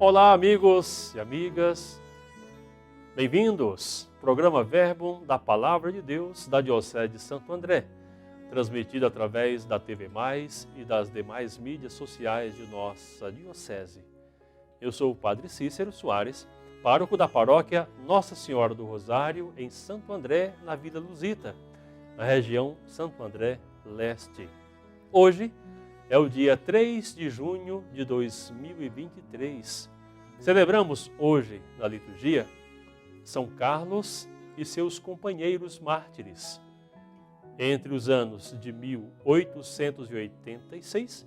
Olá, amigos e amigas, bem-vindos ao programa Verbo da Palavra de Deus da Diocese de Santo André, transmitido através da TV Mais e das demais mídias sociais de nossa Diocese. Eu sou o Padre Cícero Soares, pároco da paróquia Nossa Senhora do Rosário, em Santo André, na Vila Luzita, na região Santo André Leste. Hoje é o dia 3 de junho de 2023. Celebramos hoje, na liturgia, São Carlos e seus companheiros mártires, entre os anos de 1886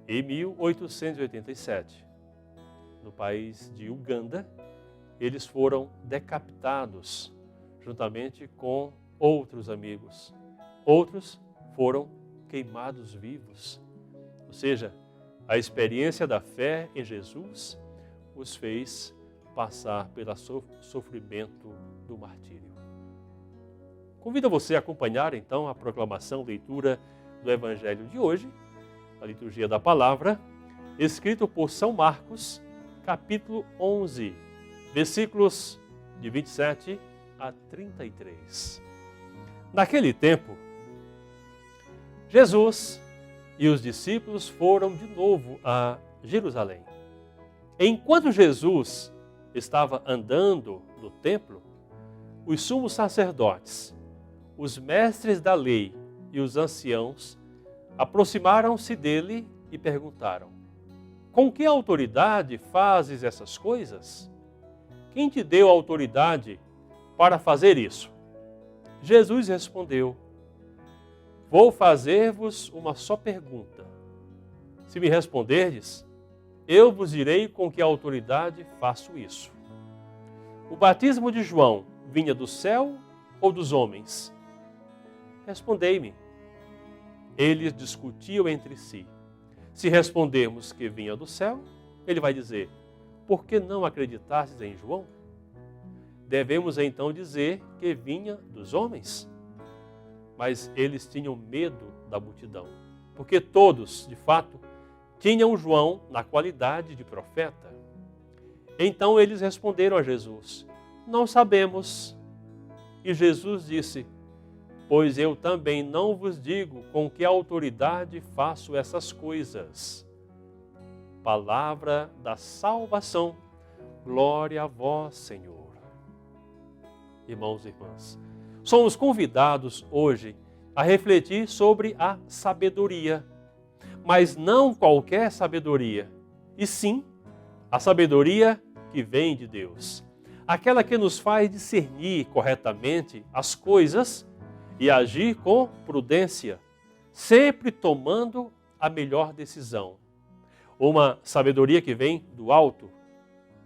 e 1887. No país de Uganda, eles foram decapitados, juntamente com outros amigos. Outros foram queimados vivos. Ou seja, a experiência da fé em Jesus os fez passar pelo sofrimento do martírio. Convido você a acompanhar, então, a proclamação, leitura do Evangelho de hoje, a liturgia da palavra, escrito por São Marcos, capítulo 11, versículos de 27 a 33. Naquele tempo, Jesus e os discípulos foram de novo a Jerusalém. Enquanto Jesus estava andando no templo, os sumos sacerdotes, os mestres da lei e os anciãos aproximaram-se dele e perguntaram: com que autoridade fazes essas coisas? Quem te deu autoridade para fazer isso? Jesus respondeu: vou fazer-vos uma só pergunta. Se me responderdes, eu vos direi com que autoridade faço isso. O batismo de João vinha do céu ou dos homens? Respondei-me. Eles discutiam entre si. Se respondermos que vinha do céu, ele vai dizer: por que não acreditastes em João? Devemos então dizer que vinha dos homens? Mas eles tinham medo da multidão, porque todos, de fato, tinham João na qualidade de profeta. Então eles responderam a Jesus: não sabemos. E Jesus disse: pois eu também não vos digo com que autoridade faço essas coisas. Palavra da salvação. Glória a vós, Senhor. Irmãos e irmãs, somos convidados hoje a refletir sobre a sabedoria, mas não qualquer sabedoria, e sim a sabedoria que vem de Deus, aquela que nos faz discernir corretamente as coisas e agir com prudência, sempre tomando a melhor decisão. Uma sabedoria que vem do alto,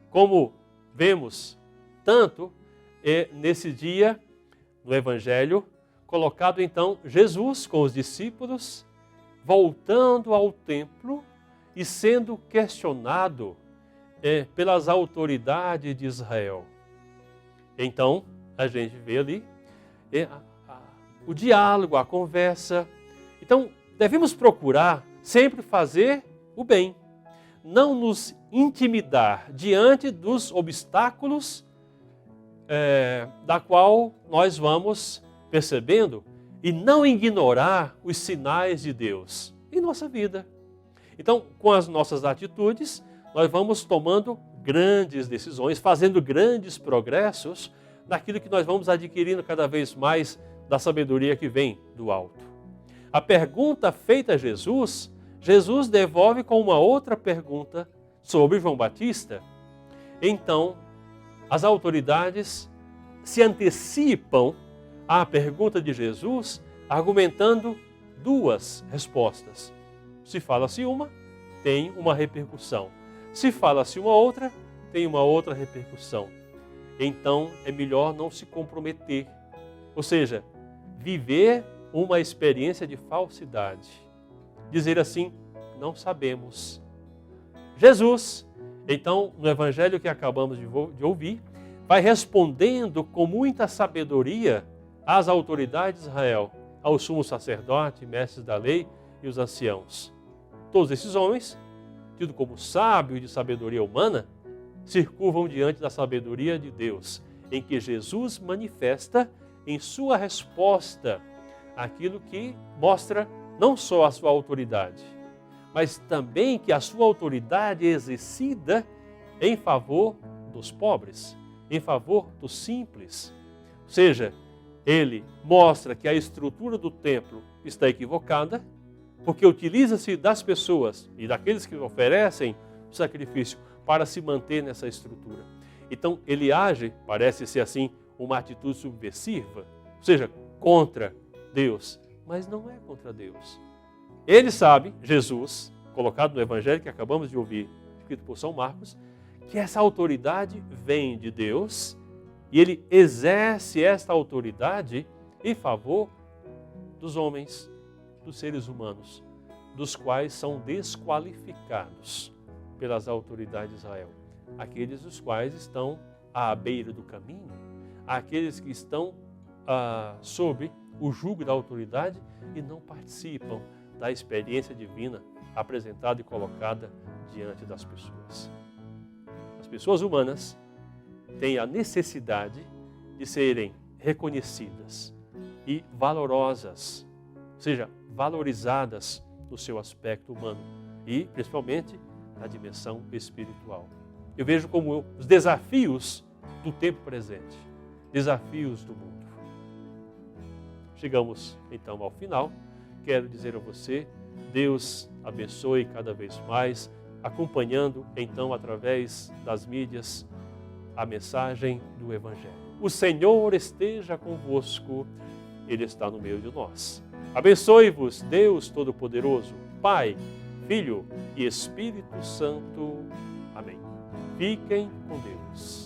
como vemos tanto nesse dia no Evangelho, colocado então Jesus com os discípulos, voltando ao templo e sendo questionado pelas autoridades de Israel. Então, a gente vê ali o diálogo, a conversa. Então, devemos procurar sempre fazer o bem, não nos intimidar diante dos obstáculos da qual nós vamos percebendo e não ignorar os sinais de Deus em nossa vida. Então, com as nossas atitudes, nós vamos tomando grandes decisões, fazendo grandes progressos naquilo que nós vamos adquirindo cada vez mais da sabedoria que vem do alto. A pergunta feita a Jesus, Jesus devolve com uma outra pergunta sobre João Batista. Então, as autoridades se antecipam à pergunta de Jesus, argumentando duas respostas. Se fala-se uma, tem uma repercussão. Se fala-se uma outra, tem uma outra repercussão. Então, é melhor não se comprometer. Ou seja, viver uma experiência de falsidade. Dizer assim: não sabemos. Jesus, então, no Evangelho que acabamos de ouvir, vai respondendo com muita sabedoria às autoridades de Israel, ao sumo sacerdote, mestres da lei e os anciãos. Todos esses homens, tidos como sábios de sabedoria humana, se curvam diante da sabedoria de Deus, em que Jesus manifesta em sua resposta aquilo que mostra não só a sua autoridade, mas também que a sua autoridade é exercida em favor dos pobres, em favor dos simples. Ou seja, ele mostra que a estrutura do templo está equivocada, porque utiliza-se das pessoas e daqueles que oferecem o sacrifício para se manter nessa estrutura. Então, ele age, parece ser assim, uma atitude subversiva, ou seja, contra Deus, mas não é contra Deus. Ele sabe, Jesus, colocado no Evangelho que acabamos de ouvir, escrito por São Marcos, que essa autoridade vem de Deus e ele exerce esta autoridade em favor dos homens, dos seres humanos, dos quais são desqualificados pelas autoridades de Israel. Aqueles os quais estão à beira do caminho, aqueles que estão sob o jugo da autoridade e não participam da experiência divina apresentada e colocada diante das pessoas. As pessoas humanas têm a necessidade de serem reconhecidas e valorosas, ou seja, valorizadas no seu aspecto humano e, principalmente, na dimensão espiritual. Eu vejo como os desafios do tempo presente, desafios do mundo. Chegamos, então, ao final. Quero dizer a você, Deus abençoe cada vez mais, acompanhando, então, através das mídias, a mensagem do Evangelho. O Senhor esteja convosco, Ele está no meio de nós. Abençoe-vos, Deus Todo-Poderoso, Pai, Filho e Espírito Santo. Amém. Fiquem com Deus.